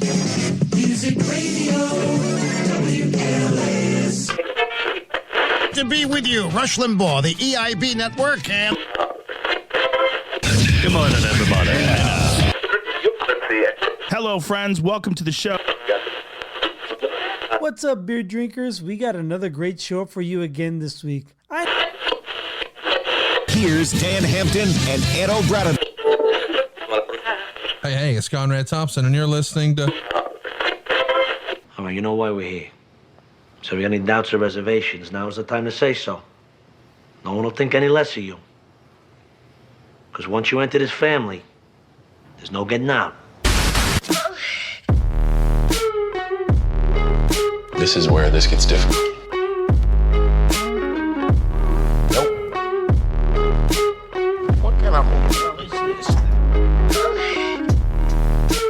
Music Radio, WLS. To be with you, Rush Limbaugh, the EIB Network, and... Good morning, everybody. Hello, friends. Welcome to the show. What's up, beer drinkers? We got another great show for you again this week. Here's Dan Hampton and Ed O'Brien. Hey, it's Conrad Thompson, and you're listening to... All right, you know why we're here. So if you got any doubts or reservations, now's the time to say so. No one will think any less of you. Because once you enter this family, there's no getting out. This is where this gets difficult. Nope. What kind of hotel is this?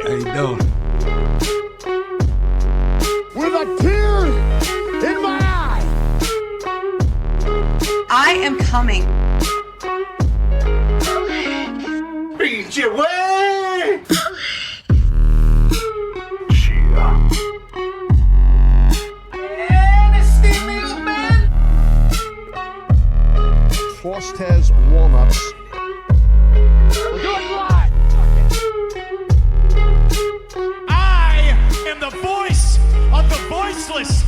How you doing? With a tear in my eye. I am coming. Beat your way. Faustie has walnuts. We're doing live. I am the voice of the voiceless.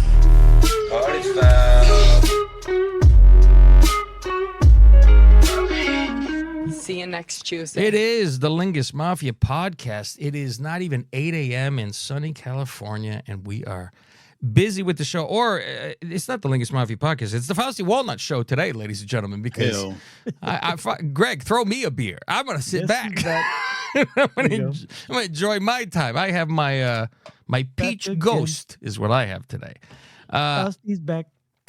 See you next Tuesday. It is the Lingus Mafia podcast. It is not even 8 a.m. in sunny California, and we are busy with the show. Or it's not the Lingus Mafia podcast. It's the Faustie Walnut Show today, ladies and gentlemen, because Greg, throw me a beer. I'm going to sit back. I'm going to enjoy my time. I have my my peach ghost is what I have today. Faustie's back.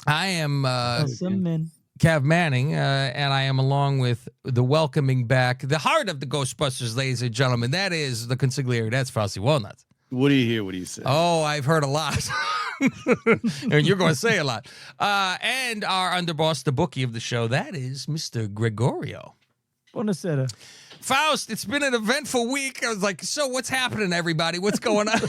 I am Awesome, man. Cav Manning, and I am along with the welcoming back, the heart of the Ghostbusters, ladies and gentlemen. That is the consigliere. That's Faustie Walnuts. What do you hear? What do you say? Oh, I've heard a lot. And you're going to say a lot. And our underboss, the bookie of the show, that is Mr. Gregorio. Buonasera. Faust, it's been an eventful week. I was like, so what's happening, everybody? What's going on?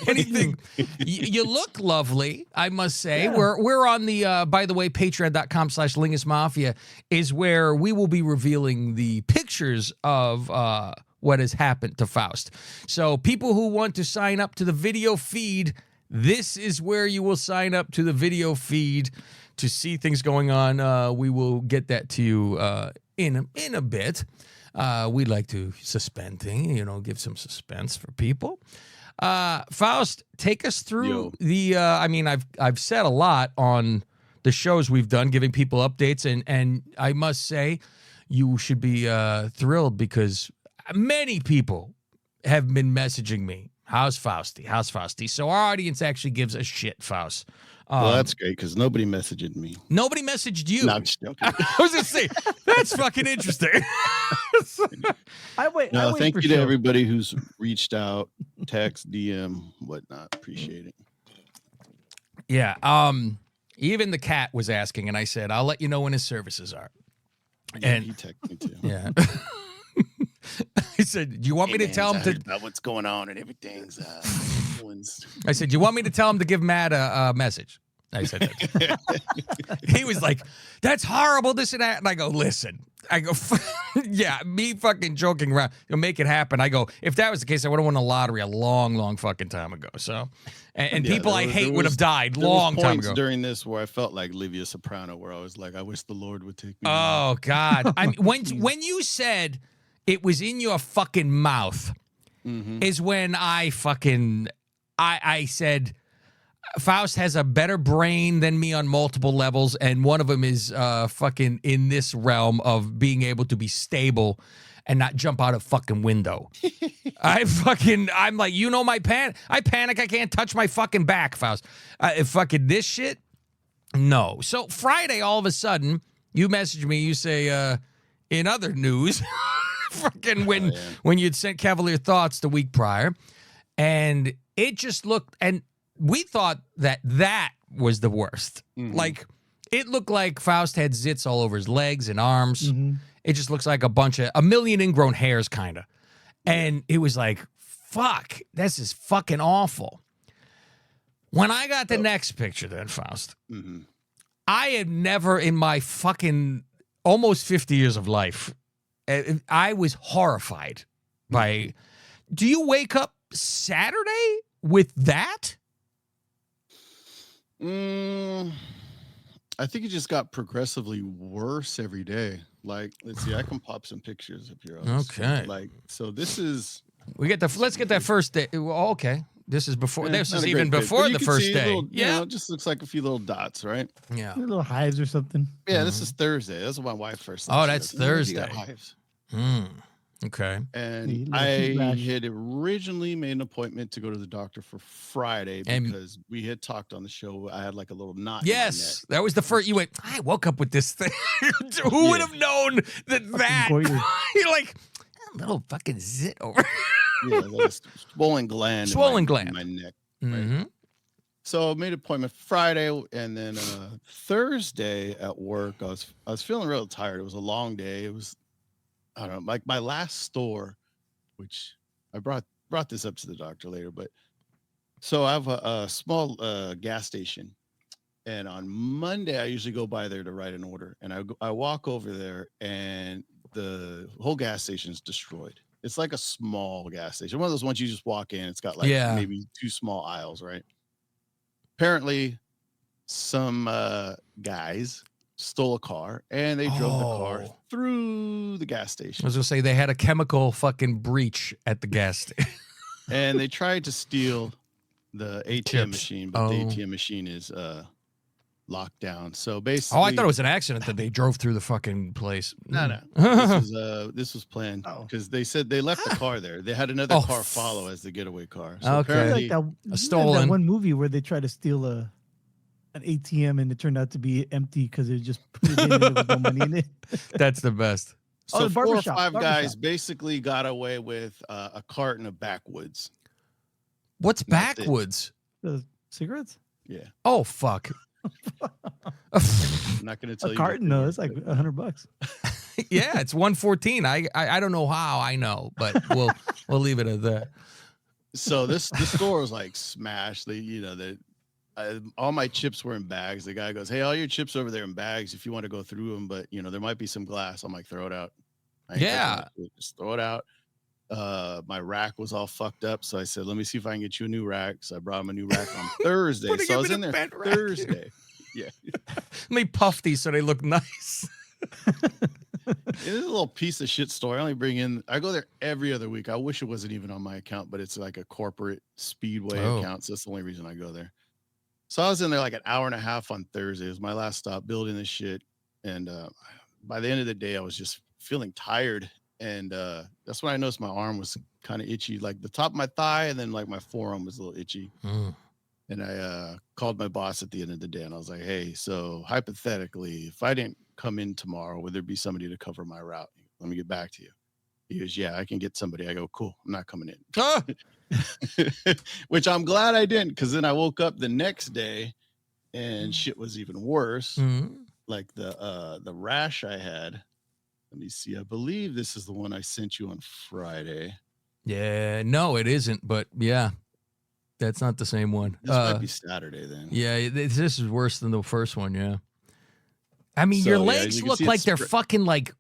Anything? You look lovely, I must say. Yeah. We're on the, by the way, patreon.com/Lingus Mafia is where we will be revealing the pictures of what has happened to Faust. So people who want to sign up to the video feed, this is where you will sign up to the video feed to see things going on. We will get that to you in a bit. We'd like to suspend things, give some suspense for people. Faust, take us through the. I mean, I've said a lot on the shows we've done, giving people updates, and I must say, you should be thrilled because many people have been messaging me. How's Faustie? How's Faustie? So our audience actually gives a shit, Faust. Well, that's great because nobody messaged me. Nobody messaged you. No, I'm just joking. I was going to say, that's fucking interesting. Thank you to everybody who's reached out, text, DM, whatnot. Appreciate it. Yeah. Even the cat was asking, and I said, I'll let you know when his services are. Yeah, and he texted me too. Yeah. I said, do you want me to tell him to... about what's going on and everything's... I said, do you want me to tell him to give Matt a message? I said that. He was like, that's horrible, this and that. And I go, listen. I go, yeah, me fucking joking around. You'll make it happen. I go, if that was the case, I would have won the lottery a long, long fucking time ago. So, and people I hate would have died long time ago. During this where I felt like Livia Soprano, where I was like, I wish the Lord would take me. Oh, God. I mean, when you said it was in your fucking mouth is when I said, Faust has a better brain than me on multiple levels, and one of them is fucking in this realm of being able to be stable and not jump out a fucking window. I'm like, my I panic, I can't touch my fucking back, Faust. Fucking this shit? No. So Friday, all of a sudden, you message me, you say, in other news, fucking when you'd sent Cavalier Thoughts the week prior, and it just looked, and we thought that was the worst. Like, it looked like Faust had zits all over his legs and arms. It just looks like a million ingrown hairs, kind of. And it was like, fuck, this is fucking awful. When I got the next picture, then Faust, I had never in my fucking almost 50 years of life, I was horrified by. Do you wake up Saturday with that? I think it just got progressively worse every day. Like, let's see, I can pop some pictures up here. Okay. Like, so this is. Let's get that first day. Well, okay. This is before. This not is a even great pic, but before you the can first see day. little, you know, it just looks like a few little dots, right? Yeah. Little hives or something. Yeah, this is Thursday. That's what my wife first said. Oh, She that's goes, "Oh, you got Thursday. hives." Okay. And Little heat I rash. had originally made an appointment to go to the doctor for Friday because we had talked on the show. I had like a little knot. in my Yes, neck. that was the first. You went. I woke up with this thing. Who would have known that? goiter. You're like a little fucking zit over. Yeah, like a swollen gland. Swollen in gland. my neck. Mm-hmm. So I made an appointment Friday, and then Thursday at work, I was feeling real tired. It was a long day. It was, I don't know, like my last store, which I brought this up to the doctor later. But so I have a small gas station, and on Monday I usually go by there to write an order, and I walk over there, and the whole gas station is destroyed. It's like a small gas station, one of those ones you just walk in. It's got like maybe 2 small aisles, right? Apparently, some guys stole a car and they drove the car through the gas I station. was gonna say they had a chemical fucking breach at the gas station. And they tried to steal the ATM Chips. machine, but the ATM machine is locked down. So basically, I thought it was an accident that they drove through the fucking place. no. This was planned because they said they left the car there. They had another car follow as the getaway car. So Okay. apparently, That stolen. one movie where they tried to steal an ATM and it turned out to be empty because it just put it in and there was no money in it. That's the best. so the 4 or barbershop, 5 guys barbershop. basically got away with a carton of backwoods. What's That's it. backwoods? The cigarettes? Yeah, Oh fuck. I'm not going to tell A you. carton? No, it's like $100. Yeah, it's 114. I don't know how I know, but we'll leave it at that. So the store was like smashed. All my chips were in bags. The guy goes, "Hey, all your chips over there in bags. If you want to go through them, but there might be some glass." I'm like, "Throw it out." I ain't taking Yeah. that shit. Just throw it out. My rack was all fucked up, so I said, "Let me see if I can get you a new rack." So I brought him a new rack on Thursday. Putting So I him was in in a there bed rack. Thursday. Yeah, Let me puff these so they look nice. it is a little piece of shit store. I go there every other week. I wish it wasn't even on my account, but it's like a corporate Speedway account. So that's the only reason I go there. So I was in there like an hour and a half on Thursday. It was my last stop building this shit. And by the end of the day, I was just feeling tired. And that's when I noticed my arm was kind of itchy, like the top of my thigh, and then like my forearm was a little itchy. And I called my boss at the end of the day, and I was like, "Hey, so hypothetically, if I didn't come in tomorrow, would there be somebody to cover my route? Let me get back to you." He goes, "Yeah, I can get somebody." I go, "Cool, I'm not coming in." Which I'm glad I didn't, because then I woke up the next day and shit was even worse. Like the rash I had. Let me see. I believe this is the one I sent you on Friday. Yeah, no, it isn't. But yeah, that's not the same one. This might be Saturday then. Yeah, this is worse than the first one. Yeah, I mean, So, your yeah, legs you can look see like it's they're fucking like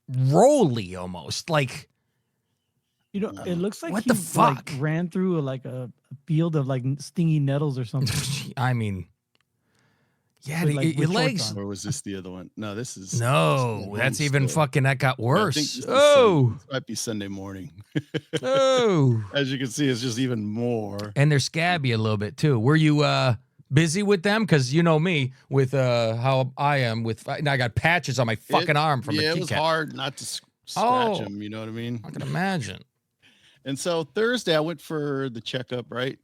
rolly almost. Like It looks like What he the fuck? Like, ran through a field of like stingy nettles or something. I mean, yeah, With, like, your with shorts legs. on. Or was this the other one? No, this is No, that's even fucking. That got I think worse. this is this might be Sunday morning. Oh. As you can see, it's just even more. And they're scabby a little bit too. Were you busy with them? Because you know me with how I am with. I got patches on my fucking arm from a it was keycap. hard not to scratch Oh. them. You know what I mean? I can imagine. And so Thursday I went for the checkup, right?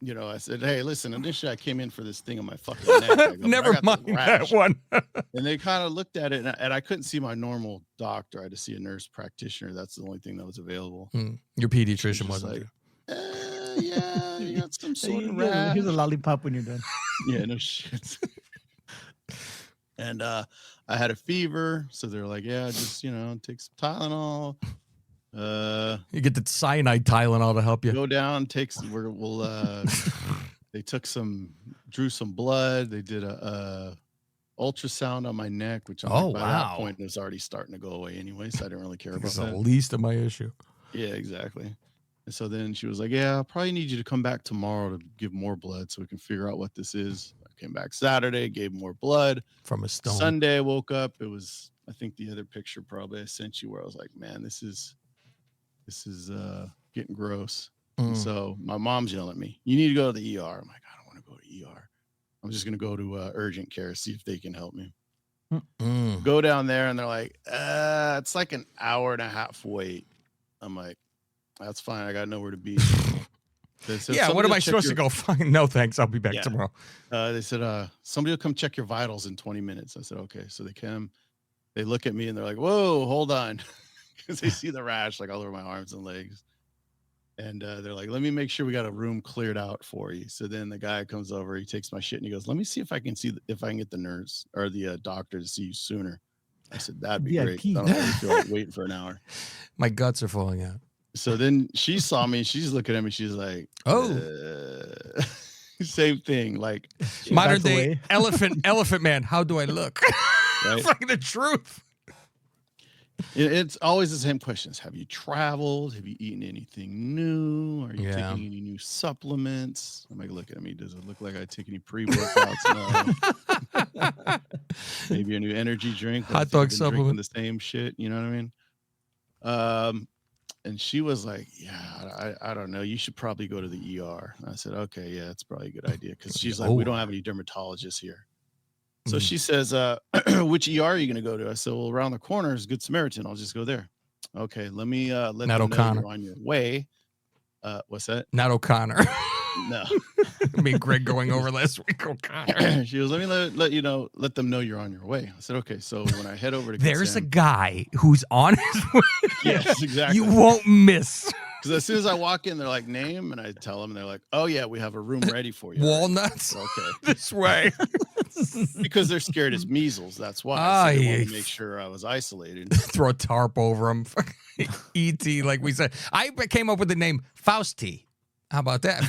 I said, "Hey, listen, initially I came in for this thing on my fucking neck." I go, "But I Never got mind this that rash." one. And they kind of looked at it, and I couldn't see my normal doctor. I had to see a nurse practitioner. That's the only thing that was available. Your pediatrician Just wasn't like, there. Yeah, you got some sort of Here's rash. a lollipop when you're done. Yeah, no shit. And I had a fever, so they're like, "Yeah, just take some Tylenol. You get the cyanide Tylenol to help you. Go down, they drew some blood. They did a ultrasound on my neck, which by that point was already starting to go away anyway, so I didn't really care about It's that. the least of my issue. Yeah, exactly. And so then she was like, yeah, I probably need you to come back tomorrow to give more blood so we can figure out what this is. I came back Saturday, gave more blood. From a stone. Sunday, I woke up. It was, I think the other picture probably I sent you where I was like, man, this is getting gross. And so my mom's yelling at me, you need to go to the ER. I'm like, I don't want to go to ER. I'm just going to go to urgent care, see if they can help me. Go down there and they're like, it's like an hour and a half wait. I'm like, that's fine. I got nowhere to be. Said, yeah, what am I supposed to go find? No, thanks. I'll be back tomorrow. They said, somebody will come check your vitals in 20 minutes. I said, okay. So they come, they look at me and they're like, whoa, hold on. Because they see the rash like all over my arms and legs. And they're like, let me make sure we got a room cleared out for you. So then the guy comes over, he takes my shit and he goes, let me see if I can get the nurse or the doctor to see you sooner. I said, that'd be great. I don't really feel like waiting for an hour. My guts are falling out. So then she saw me and she's looking at me. She's like, same thing. Like modern day elephant man. How do I look? Right? Fucking the truth. It's always the same questions. Have you traveled? Have you eaten anything new? Are you taking any new supplements? I'm like, look at me. Does it look like I take any pre-workouts? No. Maybe a new energy drink. Hot dog supplement. The same shit. You know what I mean? And she was like, yeah, I don't know. You should probably go to the ER. And I said, okay, yeah, that's probably a good idea. Because she's like, we don't have any dermatologists here. So she says, which ER are you going to go to? I said, well, around the corner is Good Samaritan. I'll just go there. Okay, let me let them know you're on your way. What's that? Not O'Connor. No. Me and Greg going over last week. O'Connor. She goes, let me let them know you're on your way. I said, okay. So when I head over to there's a guy who's on his way. Yes, exactly. You won't miss. Because as soon as I walk in, they're like, name, and I tell them, and they're like, oh yeah, we have a room ready for you. Walnuts. Okay. This way. Because they're scared it's measles. That's why. So they want to make sure I was isolated. Throw a tarp over them. E.T. like we said. I came up with the name Faustie. How about that?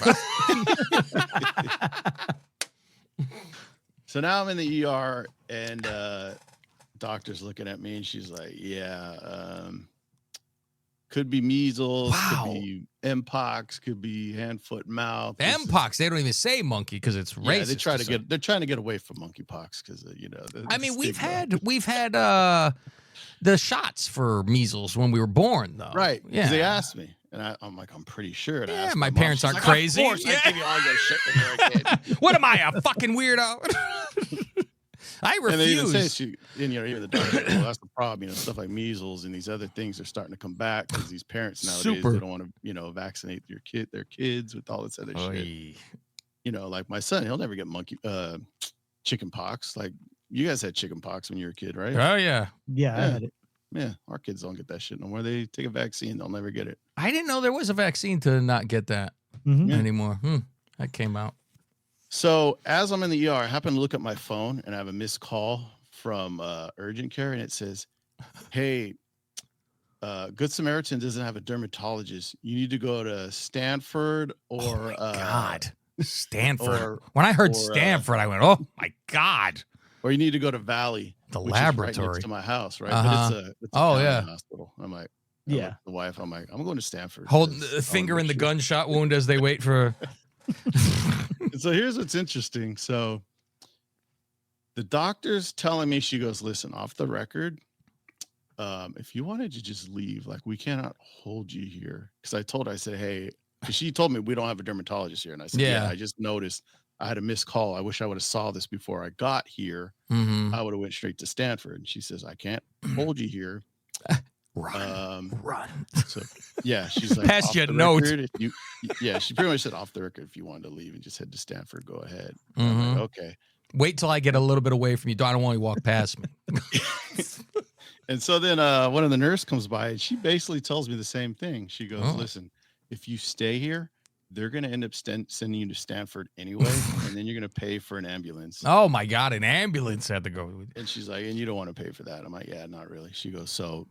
So now I'm in the ER and doctor's looking at me and she's like, yeah, could be measles, could be Mpox, could be hand, foot, mouth. Mpox, they don't even say monkey because it's racist. They're trying to get away from monkeypox because I mean, we've had the shots for measles when we were born, though. Right. Yeah. They asked me. And I'm like, I'm pretty sure. Yeah, my parents aren't crazy. Of course, I give you all your shit when you're a kid. What am I, a fucking weirdo? I refuse. And they even say, even the doctor, well, that's the problem. Stuff like measles and these other things are starting to come back because these parents nowadays they don't want to, vaccinate their kids with all this other shit. Like my son, he'll never get chicken pox. Like you guys had chicken pox when you were a kid, right? Oh yeah, I had it. Yeah, our kids don't get that shit no more. They take a vaccine, they'll never get it. I didn't know there was a vaccine to not get that anymore. That came out. So as I'm in the ER, I happen to look at my phone and I have a missed call from urgent care, and it says, "Hey, Good Samaritan doesn't have a dermatologist. You need to go to Stanford or God, Stanford." When I heard Stanford, I went, "Oh my God!" Or you need to go to Valley, the which laboratory, is right next to my house, right? But it's a hospital. I'm like, the wife. I'm like, I'm going to Stanford. Holding the finger in the gunshot wound as they wait for. So here's what's interesting. So the doctor's telling me, she goes, listen, off the record, if you wanted to just leave, like we cannot hold you here. Because I told her, I said, hey, because she told me we don't have a dermatologist here. And I said, yeah, I just noticed I had a missed call. I wish I would have saw this before I got here. I would have went straight to Stanford. And she says, I can't hold you here. Run. So yeah, she's like, pass your note. She pretty much said off the record, if you wanted to leave and just head to Stanford, go ahead. I'm like, okay. Wait till I get a little bit away from you. I don't want you to walk past me. And so then one of the nurse comes by and she basically tells me the same thing. She goes, listen, if you stay here, they're going to end up sending you to Stanford anyway, and then you're going to pay for an ambulance. Oh, my God, an ambulance had to go. And she's like, and you don't want to pay for that. I'm like, yeah, not really. She goes, so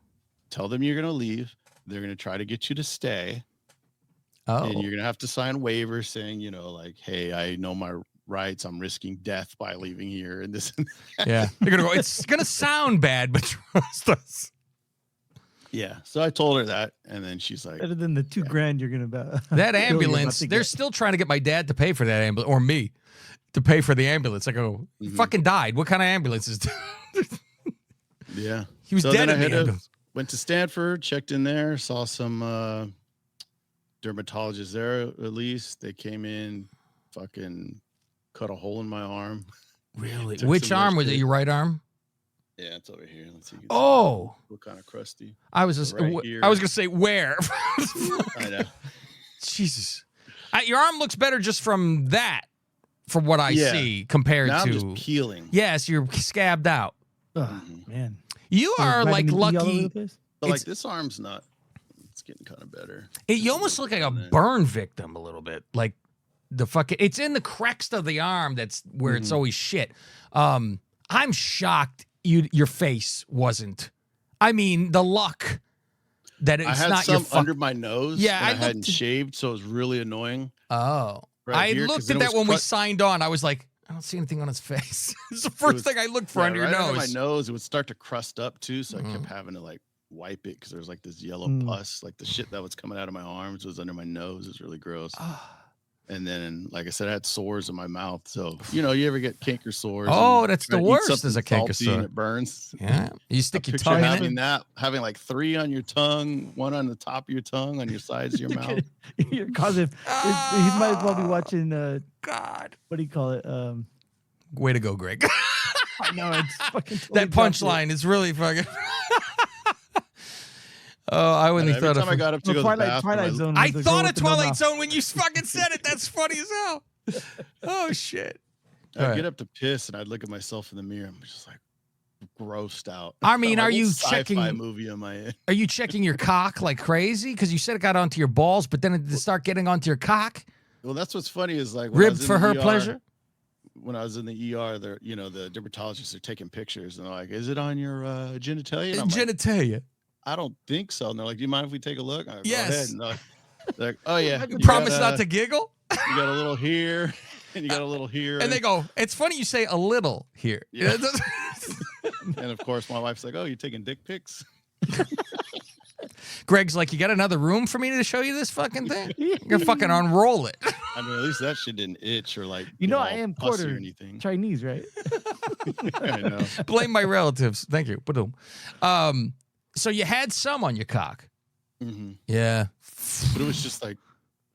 tell them you're going to leave. they're going to try to get you to stay. Oh, And you're going to have to sign waivers saying, you know, like, hey, I know my rights. I'm risking death by leaving here. And this. And that. yeah. They're gonna go. It's gonna sound bad, but trust us. Yeah. So I told her that, and then she's like, Better than the $2,000 you're gonna That ambulance. They're still trying to get my dad to pay for that ambulance, or me to pay for the ambulance. I go, he fucking died. What kind of ambulance is? yeah. He was dead then in the ambulance. Went to Stanford, checked in there, saw some dermatologists there. At least they came in, fucking cut a hole in my arm. Really? Which arm was it? Your right arm? Yeah, it's over here. Let's see. Oh, what kind of crusty? I was just. Right here. I was gonna say where. I know. Jesus, your arm looks better just from that, from what I see, compared Now to. I'm just peeling. Yes, you're scabbed out. Oh, man. You are like lucky. But like this arm's not. It's getting kind of better. You almost look like a burn victim a little bit, like the fucking. It's in the crest of the arm that's where it's always shit. I'm shocked your face wasn't. I mean, the luck that it's I had not some your under my nose. Yeah, and I I hadn't shaved, so it was really annoying. Oh, Right I here, looked 'cause at it that was when we signed on. I was like, I don't see anything on his face. It's the first thing I looked for under your right nose. under my nose, it would start to crust up too, so I kept having to like wipe it because there was like this yellow pus, like the shit that was coming out of my arms was under my nose. It was really gross. And then, like I said, I had sores in my mouth. So, you know, you ever get canker sores? Oh, and that's try the to eat worst, is something a canker salty sore. and it burns. Yeah, you stick your Picture tongue in having it. that, having like 3 on your tongue, 1 on the top of your tongue, on your sides of your mouth. You're causing. He might as well be watching. God, What do you call it? way to go, Greg. I know it's fucking. Totally That punchline is really fucking. Oh, I wouldn't have Every thought time I of. got up to go to the bathroom, Twilight Zone. I was the girl thought of with the no Twilight mouth. Zone when you fucking said it. That's funny as hell. Oh shit. I'd get up to piss and I'd look at myself in the mirror. I'm just like grossed out. I mean, I'm like, are you what sci-fi checking? movie am I in? Are you checking your cock like crazy? Because you said it got onto your balls, but then it did start getting onto your cock. Well, that's what's funny is like when I Ribbed was in for the her ER, pleasure. When I was in the ER, they're the dermatologists are taking pictures and they're like, "Is it on your genitalia?" And I'm like, Genitalia. I don't think so. And they're like, "Do you mind if we take a look?" I go, Yes. Go ahead. And they're like, "Oh yeah." You promise not to giggle. You got a little here, and you got a little here. And they go, "It's funny you say a little here." Yeah. And of course, my wife's like, "Oh, you taking dick pics?" Greg's like, "You got another room for me to show you this fucking thing? You're gonna fucking unroll it." I mean, at least that shit didn't itch or like You know, get I all am pussy or quarter anything. Chinese, right? I know. Blame my relatives. Thank you. Ba-doom. So you had some on your cock. Mm-hmm. Yeah. But it was just like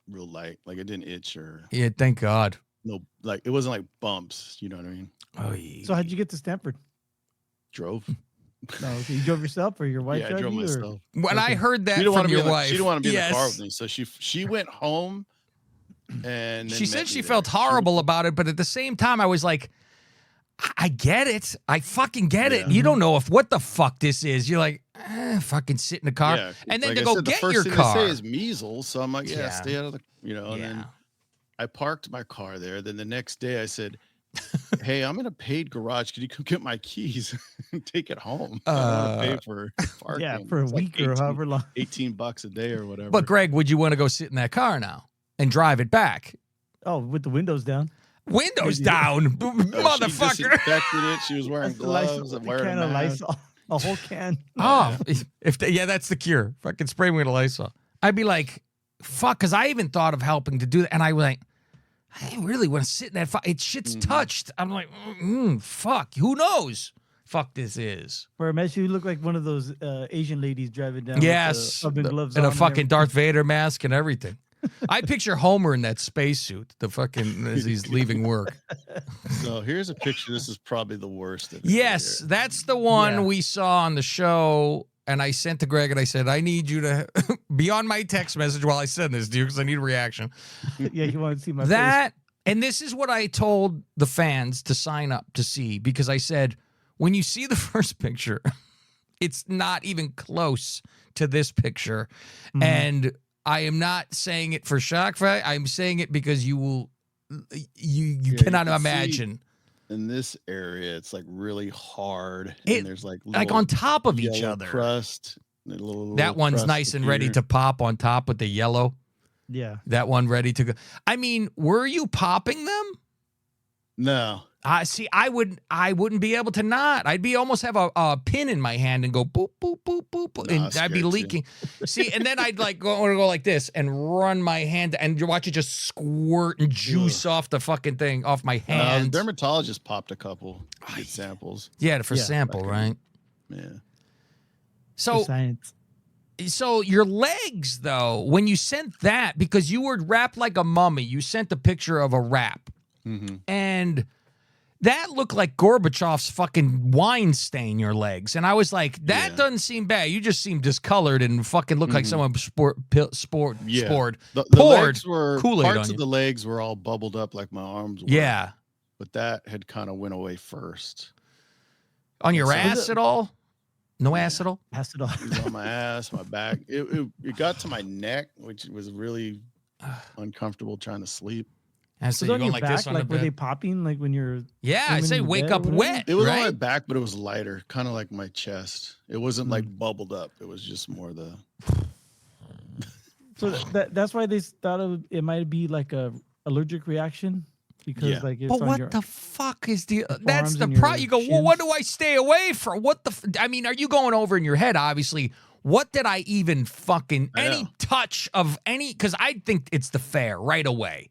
real light. Like it didn't itch or Yeah. Thank God. no, like it wasn't like bumps. You know what I mean? Oh, yeah. So how'd you get to Stanford? Drove. No, so you drove yourself or your wife? Yeah, I drove drove you, or- myself. When I heard that She didn't want from to be your in the, wife, she didn't want to be yes. in the car with me, so she went home. And She then said met she me felt there. horrible about it, but at the same time, I was like, I get it. I fucking get it. Yeah. You don't know what the fuck this is. You're like, fucking sit in the car. Yeah, And then like to I go said, get the first your thing car. They say is measles, so I'm like, yeah, Yeah. stay out of the, And Yeah. then I parked my car there. Then the next day, I said, "Hey, I'm in a paid garage. Can you come get my keys and take it home? I don't want to pay for parking." Yeah, for a It's like week or however long. $18 a day or whatever. But Greg, would you want to go sit in that car now and drive it back? Oh, with the windows down. Windows down, She motherfucker. disinfected it. She was wearing gloves and wearing can a of mask. Lysol, a whole can. Oh, that's the cure. Fucking spray me with a Lysol. I'd be like, fuck, because I even thought of helping to do that, and I was like, I really want to sit in that. Shit's touched. I'm like, fuck. Who knows? Fuck this is. For a mess, you look like one of those Asian ladies driving down. Yes, with the gloves and a on fucking everything. Darth Vader mask and everything. I picture Homer in that spacesuit, the fucking as he's leaving work. So here's a picture. This is probably the worst of it. Yes, right that's the one Yeah. we saw on the show. And I sent to Greg and I said, I need you to be on my text message while I send this to you because I need a reaction. Yeah, you want to see my face. That, and this is what I told the fans to sign up to see because I said, when you see the first picture, it's not even close to this picture. Mhm. And I am not saying it for shock value. I'm saying it because you will, you Yeah, cannot you can see- imagine. In this area, it's like really hard, It- and there's like Like little on top of each yellow other. crust. That one's nice and ready to pop on top with the yellow. Yeah. That one ready to go. I mean, were you popping them? No. See, I wouldn't be able to not. I'd be almost have a pin in my hand and go boop, boop, boop, boop, boop, and I'd be leaking. See, and then I'd like go like this and run my hand and you watch it just squirt and juice off the fucking thing off my hand. The dermatologist popped a couple good samples. Yeah, for sample, right? Yeah. So science. So your legs, though, when you sent that, because you were wrapped like a mummy, you sent a picture of a wrap. Mm-hmm. And that looked like Gorbachev's fucking wine stain your legs. And I was like, that doesn't seem bad. You just seem discolored and fucking look like someone poured The legs were, Kool-Aid parts on of you. the legs were all bubbled up like my arms were. Yeah. But that had kind of went away first. On your ass at all? No ass at all? Ass at all. It was on my ass, my back. It got to my neck, which was really uncomfortable trying to sleep. And so Was you're it on going your like back? this on Like the were bed? they popping like when you're Yeah, I swimming say in the wake bed up or whatever? wet. It was on right? my back, but it was lighter, kind of like my chest. It wasn't like bubbled up. It was just more the. So that's why they thought it might be like a allergic reaction because like it's But on what your, the fuck is the? That's forearms the and problem. your You go, well, shins. what do I stay away from? What the? I mean, are you going over in your head? Obviously, what did I even fucking any touch of any? Because I think it's the fair right away.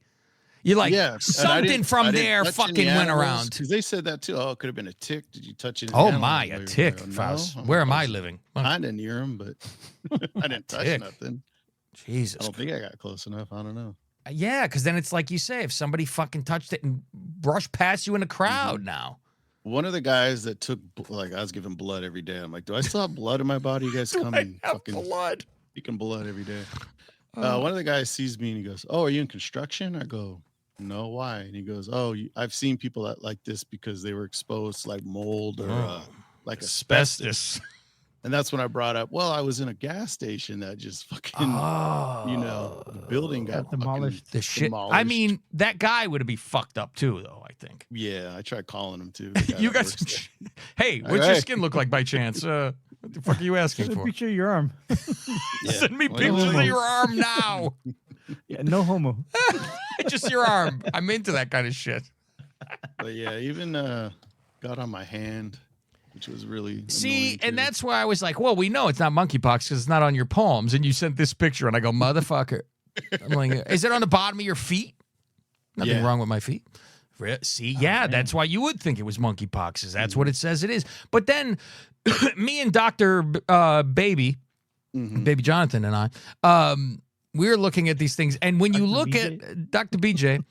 You're like something from there fucking went around. Because they said that too. Oh, it could have been a tick. Did you touch it? Oh my, a tick, Faust. Where am I living? Kind of near him, but I didn't touch nothing. Jesus. I don't think I got close enough. I don't know. Yeah, because then it's like you say, if somebody fucking touched it and brushed past you in a crowd now. One of the guys that took, like, I was giving blood every day. I'm like, do I still have blood in my body? You guys come and fucking blood. taking blood every day. One of the guys sees me and he goes, "Oh, are you in construction?" I go, "No, why?" And he goes, "Oh, I've seen people that like this because they were exposed to like mold or like asbestos." And that's when I brought up, well, I was in a gas station that just fucking, the building got demolished. The shit. demolished. I mean, that guy would have been fucked up too, though, I think. Yeah, I tried calling him too. You got some hey, what's your skin look like by chance? What the fuck are you asking Send a for? picture of your arm. Send me pictures of your arm now. Yeah, no homo. Just your arm. I'm into that kind of shit. But yeah, even got on my hand, which was really See, annoying, and too. that's why I was like, well, we know it's not monkeypox because it's not on your palms. And you sent this picture, and I go, motherfucker. I'm like, is it on the bottom of your feet? Nothing wrong with my feet. See, that's why you would think it was monkeypox. That's what it says it is. But then me and Dr. Baby Jonathan and I, we're looking at these things. And when you look BJ? at Dr. BJ,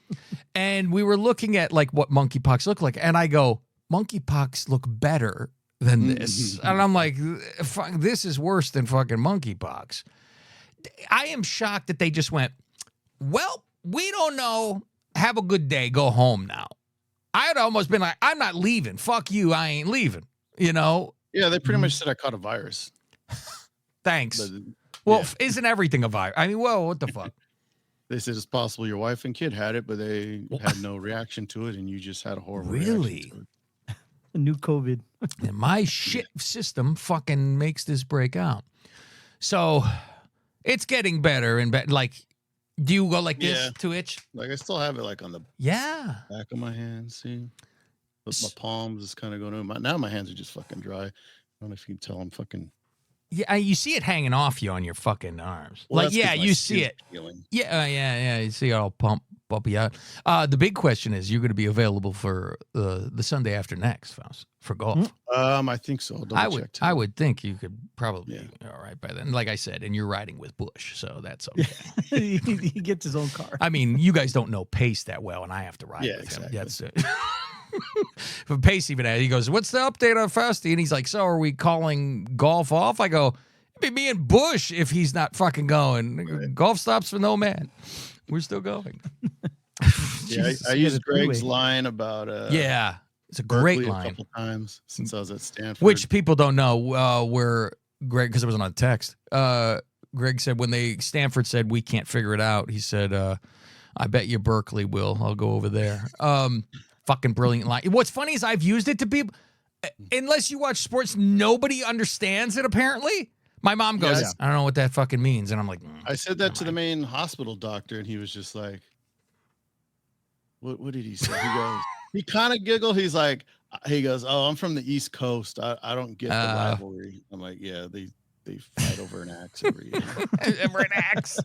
and we were looking at like what monkeypox looked like, and I go, monkeypox look better than this. And I'm like, fuck, this is worse than fucking monkeypox. I am shocked that they just went, well, we don't know. Have a good day. Go home now. I had almost been like, I'm not leaving. Fuck you. I ain't leaving. You know? Yeah, they pretty much said I caught a virus. Thanks. But, well, isn't everything a virus? I mean, well, what the fuck? They said it's possible your wife and kid had it, but they had no reaction to it, and you just had a horrible reaction to it. A new COVID. And my shit system fucking makes this break out. So it's getting better and better. Like, do you go like this to itch? Like I still have it like on the back of my hand. See, but my palms is kind of going on. Now my hands are just fucking dry. I don't know if you can tell I'm fucking. Yeah, you see it hanging off you on your fucking arms. Well, like, yeah, you see it. Healing. Yeah. You see it all bumpy out. The big question is, you're going to be available for the Sunday after next, Faust, for golf. I think so. I would think you could probably be all right by then. Like I said, and you're riding with Bush, so that's okay. He gets his own car. I mean, you guys don't know Pace that well, and I have to ride with him. That's it. But Pace even he goes, "What's the update on Faustie?" And he's like, "So are we calling golf off?" I go, "It'd be me and Bush if he's not fucking going. Right. Golf stops for no man. We're still going." Yeah, I used Greg's line about it's a great Berkeley line. a couple times since I was at Stanford. Which people don't know where Greg, because it was on text. Greg said when Stanford said we can't figure it out. He said, "I bet you Berkeley will. I'll go over there." Fucking brilliant line. What's funny is I've used it to people. Unless you watch sports, nobody understands it apparently. My mom goes, Yeah. I don't know what that fucking means. And I'm like, I said that to the main hospital doctor, and he was just like, what did he say? He goes, he kind of giggled. He goes, oh, I'm from the East Coast. I don't get the rivalry. I'm like, yeah, they fight over an axe every year. over an axe.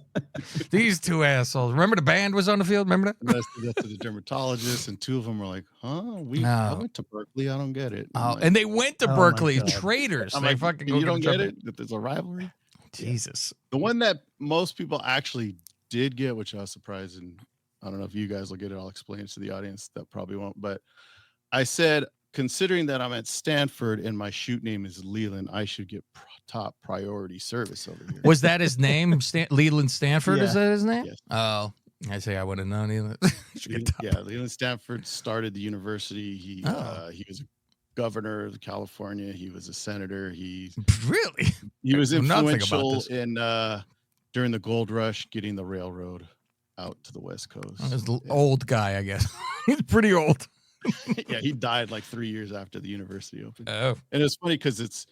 These two assholes. Remember the band was on the field? Remember that? And I said that to the dermatologist, and two of them were like, huh? I went to Berkeley. I don't get it. Oh, and they went to Berkeley. Traitors. I'm they like, fucking you don't get it? That there's a rivalry? Jesus. The one that most people actually did get, which I was surprised, and I don't know if you guys will get it. I'll explain it to the audience that probably won't. But I said, considering that I'm at Stanford and my shoot name is Leland, I should get top priority service over here. Was that his name? Leland Stanford? Yeah. Is that his name? Yes. Oh, I say I would have known either. Leland Stanford started the university. He was a governor of California. He was a senator. He was influential in during the gold rush, getting the railroad out to the West Coast. He's an old guy, I guess. He's pretty old. Yeah, he died like 3 years after the university opened. Oh. And it's funny because it's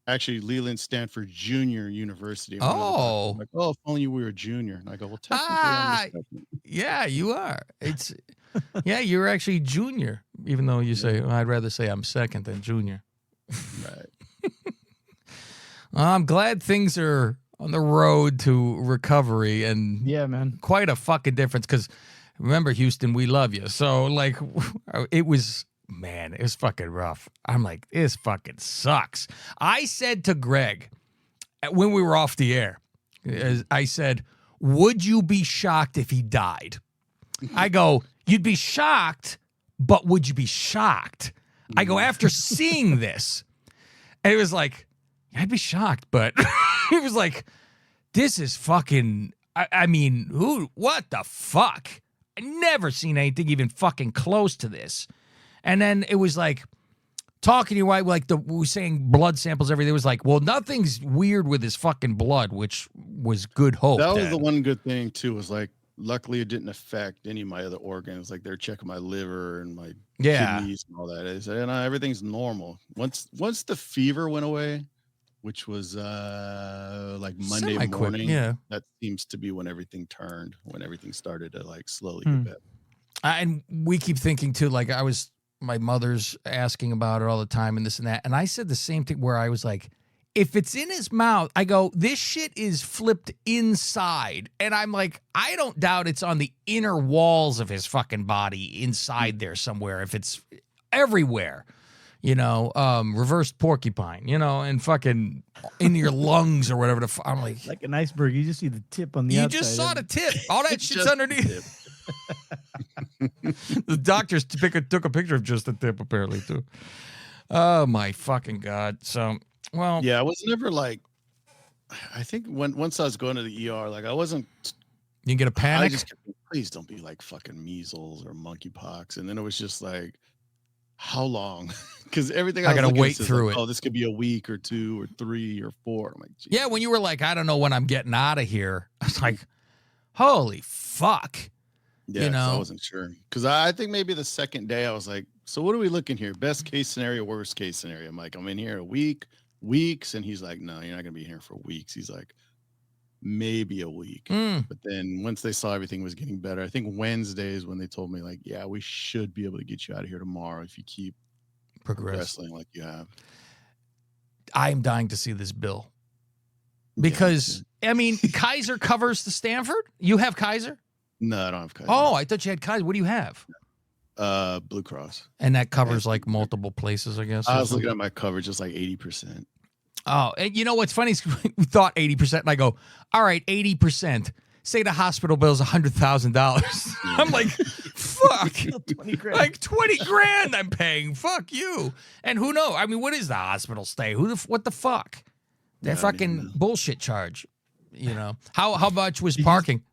actually Leland Stanford Junior University. Oh. Like, if only we were junior. And I go, well, technically, yeah, you are. It's yeah, you're actually junior, even though you say, well, I'd rather say I'm second than junior. Right. I'm glad things are on the road to recovery, and yeah, man, quite a fucking difference. Because remember, Houston, we love you. So like, it was fucking rough. I'm like, this fucking sucks. I said to Greg when we were off the air, I said, would you be shocked if he died? I go, you'd be shocked, but would you be shocked? I go, after seeing this, and it was like, I'd be shocked, but he was like, this is fucking, I mean, what the fuck? I never seen anything even fucking close to this. And then it was like, talking to your wife, like we were saying blood samples, everything. It was like, well, nothing's weird with his fucking blood, which was good hope. That was the one good thing too, was like, luckily it didn't affect any of my other organs. Like they're checking my liver and my kidneys and all that. I said, everything's normal. Once the fever went away, which was like Monday morning, that seems to be when everything turned, when everything started to like slowly get better. And we keep thinking too, like my mother's asking about it all the time and this and that. And I said the same thing where I was like, if it's in his mouth, I go, this shit is flipped inside. And I'm like, I don't doubt it's on the inner walls of his fucking body inside there somewhere. If it's everywhere, reversed porcupine, and fucking in your lungs or whatever. I'm like an iceberg. You just see the tip on the outside. You just saw the tip. All that shit's underneath. The doctors took a picture of just the tip, apparently, too. Oh, my fucking God. So, well. Yeah, I was never like, I think once I was going to the ER, like I wasn't. You get a panic? I just kept, please don't be like fucking measles or monkeypox. And then it was just like, how long? Because everything I gotta wait through it. Oh, this could be a week or 2 or 3 or 4. I'm like, geez. Yeah, when you were like, I don't know when I'm getting out of here. I was like, holy fuck. Yeah, so I wasn't sure. Because I think maybe the second day I was like, so what are we looking here? Best case scenario, worst case scenario. I'm like, I'm in here a week, weeks. And he's like, no, you're not going to be here for weeks. He's like, maybe a week. But then once they saw everything was getting better, I think Wednesdays when they told me like, yeah, we should be able to get you out of here tomorrow if you keep progressing like you have. I'm dying to see this bill. Because, I mean, Kaiser covers the Stanford? You have Kaiser? No, I don't have Kaiser. Oh, I thought you had Kaiser. What do you have? Blue Cross. And that covers like multiple places, I guess. I was looking at my coverage, it's like 80%. Oh, and you know what's funny is we thought 80%, and I go, all right, 80%. Say the hospital bill is $100,000. I'm like, fuck. 20 grand. Like 20 grand I'm paying. Fuck you. And who knows? I mean, what is the hospital stay? What the fuck? That fucking bullshit charge. How much was parking?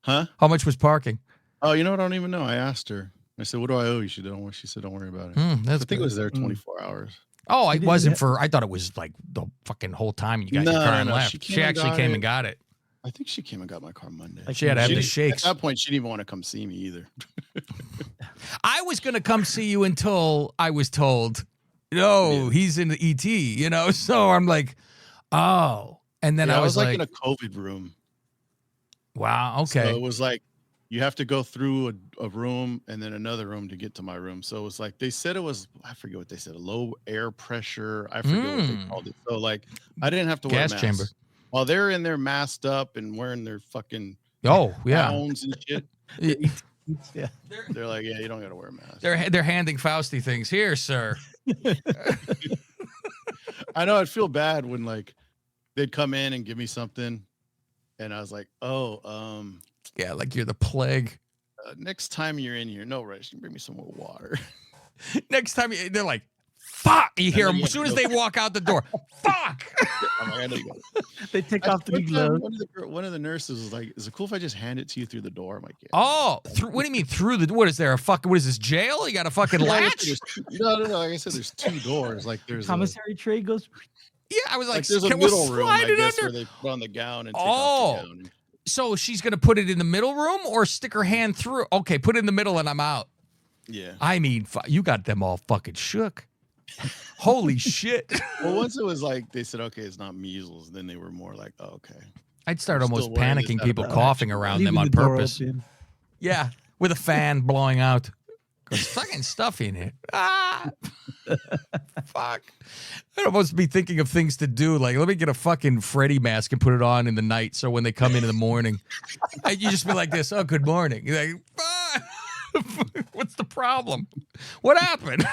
Huh? How much was parking? Oh, you know what? I don't even know. I asked her. I said, what do I owe you? She said, don't worry about it. That's I think it was there 24 hours. Oh, it wasn't for, I thought it was like the fucking whole time you got your car and left. She actually came and got it. I think she came and got my car Monday. Like she had to have the shakes. At that point, she didn't even want to come see me either. I was going to come see you until I was told, no, he's in the ET, So I'm like, Oh, and then Yeah, I was like in a COVID room. wow, okay. So it was like you have to go through a room and then another room to get to my room. So it was like they said it was, I forget what they said, a low air pressure. I forget what they called it. So like I didn't have to wear a Gas mask. chamber. While they're in there masked up and wearing their fucking gowns and shit. Yeah. They're like, yeah, you don't got to wear a mask. They're handing Faustie things. Here, sir. I know I'd feel bad when like they'd come in and give me something. And I was like, oh, yeah, like you're the plague. Next time you're in here, no rush. You bring me some more water. Next time they're like, fuck. You hear them as soon as they walk out the door. Fuck. I'm like, I know you got it. They take off the gloves. One of the nurses was like, is it cool if I just hand it to you through the door? I'm like, yeah. Oh, what do you mean through the, what is there a fucking, what is this, jail? You got a fucking latch? No. Like I said, there's 2 doors. Like there's Commissary tray goes. Yeah, I was like, there's a can we middle room, slide I it guess, under? where they put on the gown and take off the gown. So she's going to put it in the middle room or stick her hand through? Okay, put it in the middle and I'm out. Yeah. I mean, you got them all fucking shook. Holy shit. Well, once it was like, they said, okay, it's not measles. Then they were more like, oh, okay. I'd start I'm almost still wearing this panicking, out people of coughing around them on purpose. Yeah, with a fan blowing out. It's fucking stuffy in here. Ah, fuck. I'd almost be thinking of things to do. Like, let me get a fucking Freddy mask and put it on in the night. So when they come in the morning, you just be like this. Oh, good morning. You're like, what's the problem? What happened?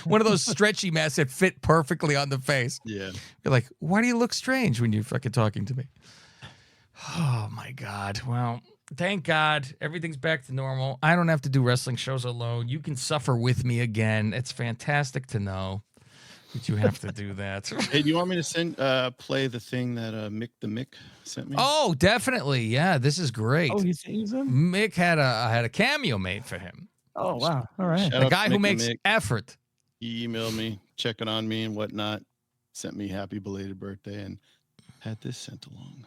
One of those stretchy masks that fit perfectly on the face. Yeah. You're like, why do you look strange when you're fucking talking to me? Oh my God. Well, thank God everything's back to normal. I don't have to do wrestling shows alone. You can suffer with me again. It's fantastic to know that you have to do that. Hey, do you want me to play the thing that Mick the Mick sent me? Oh, definitely. Yeah, this is great. Oh, he's him? Mick had a cameo made for him. Oh, wow. All right. Shout The out guy to who Mick makes Mick. effort. He emailed me, checking on me and whatnot, sent me happy belated birthday, and had this sent along.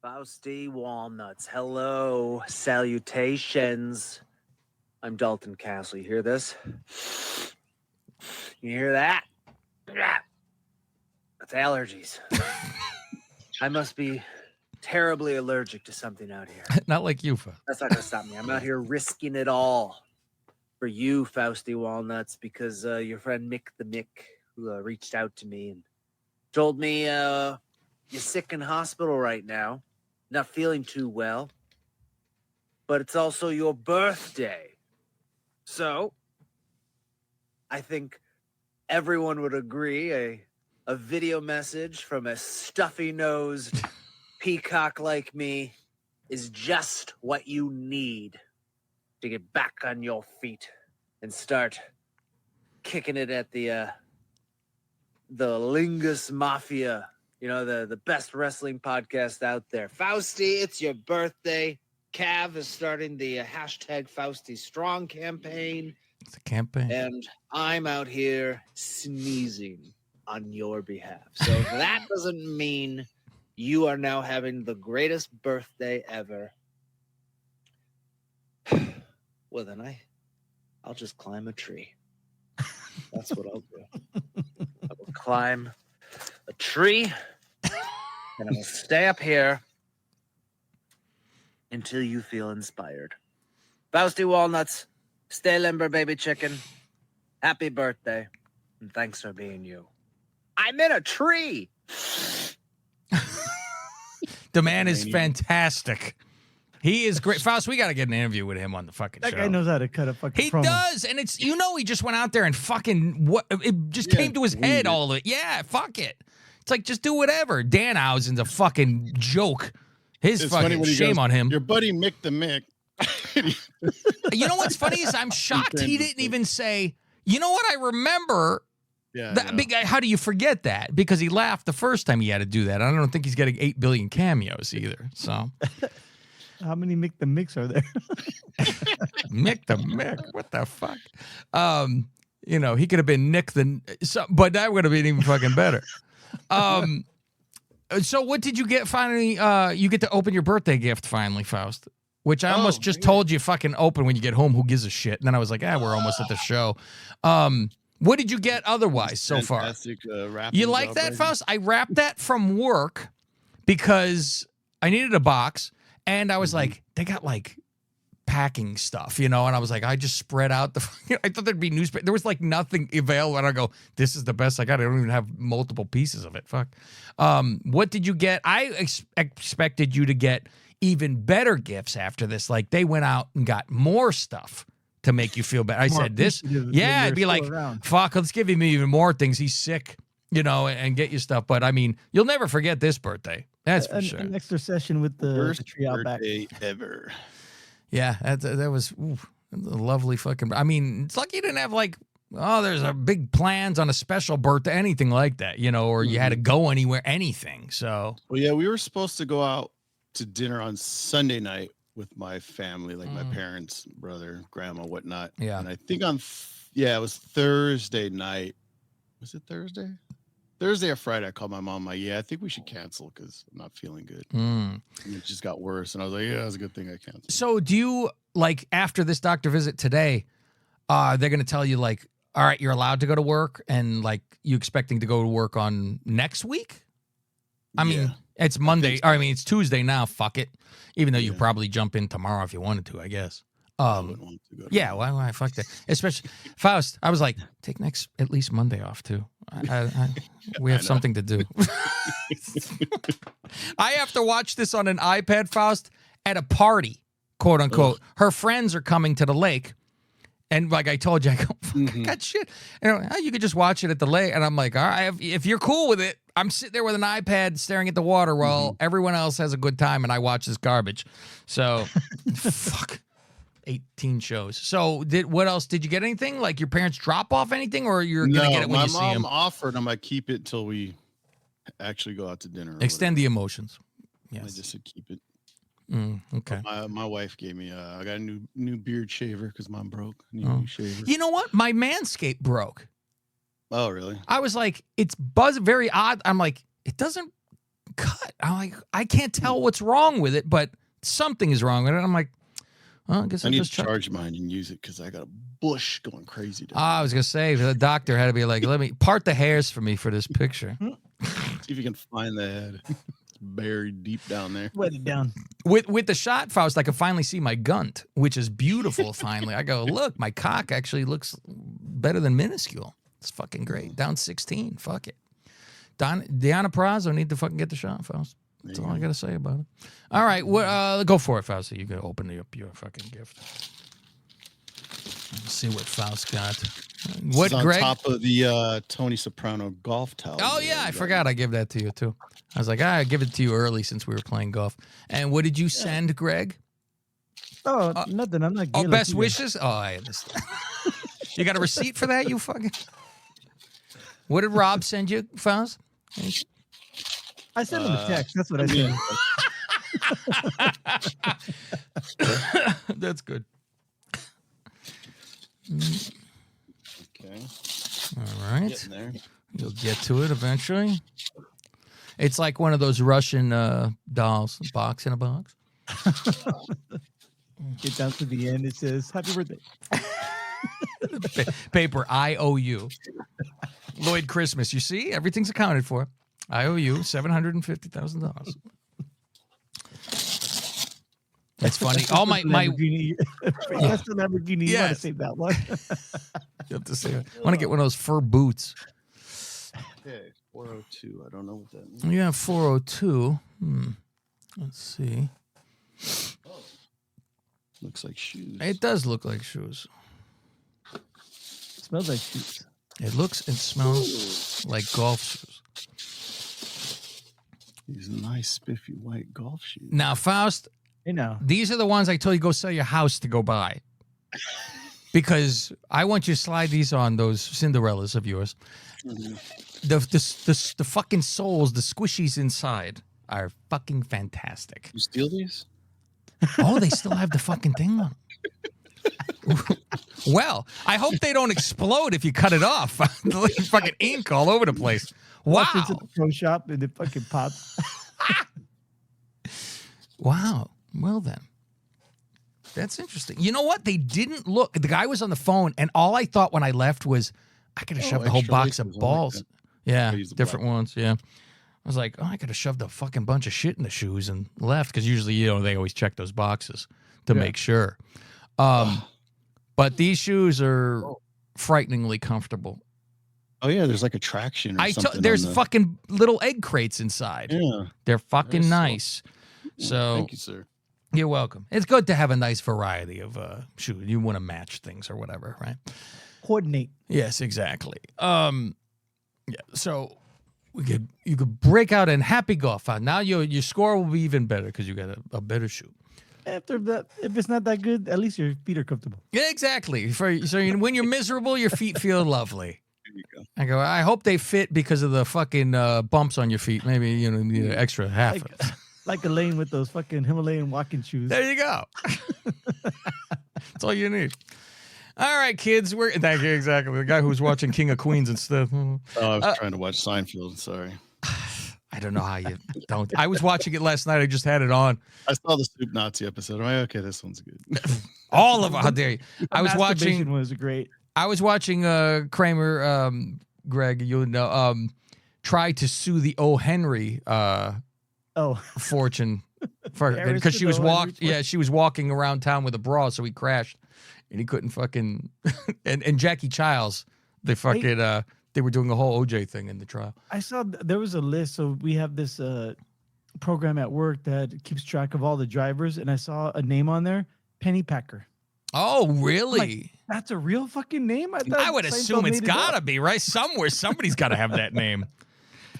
Faustie Walnuts, hello, salutations. I'm Dalton Castle. You hear this? You hear that? That's allergies. I must be terribly allergic to something out here. Not like you, Fa. That's not going to stop me. I'm out here risking it all for you, Faustie Walnuts, because your friend Mick the Mick, who reached out to me and told me you're sick in hospital right now, not feeling too well, but it's also your birthday. So I think everyone would agree a video message from a stuffy-nosed peacock like me is just what you need to get back on your feet and start kicking it at the Lingus Mafia, the best wrestling podcast out there. Faustie, it's your birthday. Cav is starting the hashtag Faustie Strong campaign. It's a campaign. And I'm out here sneezing on your behalf. So if that doesn't mean you are now having the greatest birthday ever, well, then I'll just climb a tree. That's what I'll do. I will climb a tree, and I will stay up here until you feel inspired. Faustie Walnuts, stay limber, baby chicken. Happy birthday, and thanks for being you. I'm in a tree. The man is fantastic. He is great. Faust, we got to get an interview with him on the fucking show. That guy knows how to cut a fucking He promo. does, and it's, he just went out there and fucking, it just came to his head, all of it. Yeah, fuck it. It's like, just do whatever. Danhausen's a fucking joke. It's fucking shame on him. Your buddy Mick the Mick. You know what's funny is I'm shocked he didn't even say, you know what, I remember. Yeah. How do you forget that? Because he laughed the first time he had to do that. I don't think he's getting 8 billion cameos either. So, how many Mick the Micks are there? Mick the Mick, what the fuck? He could have been Nick but that would have been even fucking better. So what did you get finally? You get to open your birthday gift finally, Faust. Which I almost just told you fucking open when you get home. Who gives a shit? And then I was like, we're almost at the show. What did you get otherwise so far? Fantastic wrapping You like job that, right Faust? I wrapped that from work because I needed a box, and I was like, they got like packing stuff, and I was like, I just spread out I thought there'd be newspaper. There was like nothing available, and I go, this is the best I got. I don't even have multiple pieces of it. Fuck. What did you get? I expected you to get even better gifts after this. Like they went out and got more stuff to make you feel better. I said this, yeah, I'd be like, fuck, let's give him even more things. He's sick, and get you stuff. But I mean, you'll never forget this birthday. That's for sure. An extra session with the First tree out back. birthday ever. Yeah, that was a lovely fucking. I mean, it's like you didn't have like, there's a big plans on a special birthday, anything like that, or you had to go anywhere, anything. So, well, yeah, we were supposed to go out to dinner on Sunday night with my family, like my parents, brother, grandma, whatnot. Yeah, and I think it was Thursday night. Was it Thursday? Thursday or Friday, I called my mom. I think we should cancel because I'm not feeling good. And it just got worse. And I was like, yeah, it's a good thing I canceled. So do you, like, after this doctor visit today, they're going to tell you, like, all right, you're allowed to go to work, and, like, you expecting to go to work on next week? I mean, it's Monday. I mean, it's Tuesday now. Fuck it. Even though you probably jump in tomorrow if you wanted to, I guess. I wouldn't want to go to yeah, why fuck that? Especially Faust. I was like, take at least Monday off too. We have something to do. I have to watch this on an iPad, Faust, at a party, quote unquote. Her friends are coming to the lake, and like I told you, I go, I got shit. You could just watch it at the lake, and I'm like, all right, if you're cool with it. I'm sitting there with an iPad staring at the water while everyone else has a good time, and I watch this garbage. So, fuck. 18 shows. So what else? Did you get anything? Like your parents drop off anything, or you're going to get it when you see them? My mom offered. I'm like, keep it till we actually go out to dinner. Extend the emotions. Yes. I just said keep it. Okay. My wife gave me, I got a new beard shaver because mine broke. New shaver. You know what? My Manscaped broke. Oh, really? I was like, it's very odd. I'm like, it doesn't cut. I'm like, I can't tell what's wrong with it, but something is wrong with it. I'm like, well, I guess I need to charge mine and use it because I got a bush going crazy. I was going to say, the doctor had to be like, let me part the hairs for me for this picture. See if you can find the head. It's buried deep down there. Wet it down. With the shot, Faust, I could finally see my gunt, which is beautiful finally. I go, look, my cock actually looks better than minuscule. It's fucking great. Down 16. Fuck it. Deanna Prazzo need to fucking get the shot, Faust. That's all I got to say about it. All right. Go for it, Faust. You can open up your fucking gift. Let's see what Faust got. What, on Greg? top of the Tony Soprano golf towel. Oh, yeah. I forgot I gave that to you, too. I was like, I give it to you early since we were playing golf. And what did you send, Greg? Oh, nothing. I'm not Oh, best wishes? Oh, I understand. You got a receipt for that, you fucking... What did Rob send you, Faust? I sent him a text. That's what I said. That's good. Okay. All right. Getting there. You'll get to it eventually. It's like one of those Russian dolls, box in a box. Get down to the end. It says, happy birthday. Paper, I owe you. Lloyd Christmas. You see? Everything's accounted for. I owe you $750,000. That's funny. All my That's the Lamborghini. You want to save that one. You have to say it. I want to get one of those fur boots. Okay, 402. I don't know what that means. Yeah, 402. Let's see. Looks like shoes. It does look like shoes. Smells like shoes. It looks and smells like golf shoes. These nice spiffy white golf shoes. Now, Faust, these are the ones I told you go sell your house to go buy. Because I want you to slide these on those Cinderellas of yours. The fucking soles, the squishies inside are fucking fantastic. You steal these? Oh, they still have the fucking thing on. Well, I hope they don't explode if you cut it off. Fucking ink all over the place. Wow. Into the pro shop and it fucking pops. Wow. Well then. That's interesting. You know what? They didn't look. The guy was on the phone, and all I thought when I left was, I could have shoved the whole extra box of laces, I like balls. that. Yeah, I use the different black ones. Yeah. I was like, oh, I could have shoved a fucking bunch of shit in the shoes and left because usually, they always check those boxes to make sure. But these shoes are frighteningly comfortable. Oh yeah, there's like a traction or something. There's fucking little egg crates inside. Yeah. They're fucking nice. Yeah, So thank you, sir. You're welcome. It's good to have a nice variety of shoes. You want to match things or whatever, right? Coordinate. Yes, exactly. Yeah, so you could break out in happy golf. Now your score will be even better because you got a better shoe. After that, if it's not that good, at least your feet are comfortable. Yeah, exactly. When you're miserable, your feet feel lovely. There you go. I hope they fit because of the fucking bumps on your feet. Maybe you need an extra half. Like Elaine with those fucking Himalayan walking shoes. There you go. That's all you need. All right, kids. Thank you. Exactly. The guy who's watching King of Queens and stuff. Oh, I was trying to watch Seinfeld. Sorry. I don't know how you don't. I was watching it last night. I just had it on. I saw the Soup Nazi episode. I'm like, okay, this one's good. All of them. How dare you? I was watching. Was great. I was watching Kramer, Greg, try to sue the O. Henry fortune because she was she was walking around town with a bra, so he crashed and he couldn't fucking and Jackie Childs, they fucking they were doing a whole OJ thing in the trial. I saw there was a list, so we have this program at work that keeps track of all the drivers, and I saw a name on there, Penny Packer. Oh, really? That's a real fucking name? I would assume it's gotta be, right? Somewhere, somebody's gotta have that name.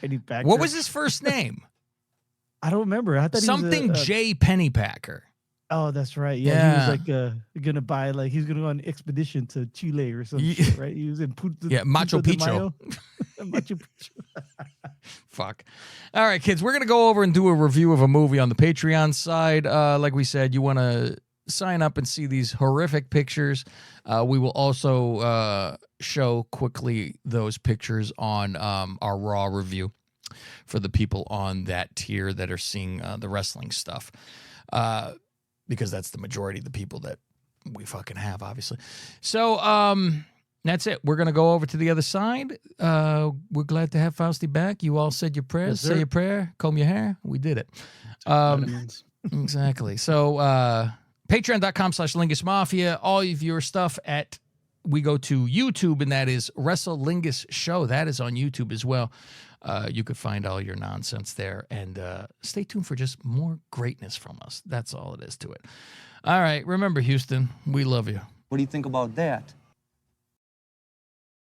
Penny Packer. What was his first name? I don't remember. I thought something he was J. Pennypacker. Oh, that's right. Yeah, he was like gonna buy he's gonna go on an expedition to Chile or something, right? He was in Machu Picchu. Machu Picchu. Fuck. All right, kids, we're gonna go over and do a review of a movie on the Patreon side. Like we said, you want to sign up and see these horrific pictures. We will also show quickly those pictures on our Raw review for the people on that tier that are seeing the wrestling stuff. Because that's the majority of the people that we fucking have, obviously. So that's it. We're going to go over to the other side. We're glad to have Faustie back. You all said your prayers. Say your prayer. Comb your hair. We did it. Exactly. So patreon.com/Lingus Mafia. All of your stuff we go to YouTube, and that is Wrestle Lingus Show. That is on YouTube as well. You could find all your nonsense there, and stay tuned for just more greatness from us. That's all it is to it. All right. Remember, Houston, we love you. What do you think about that?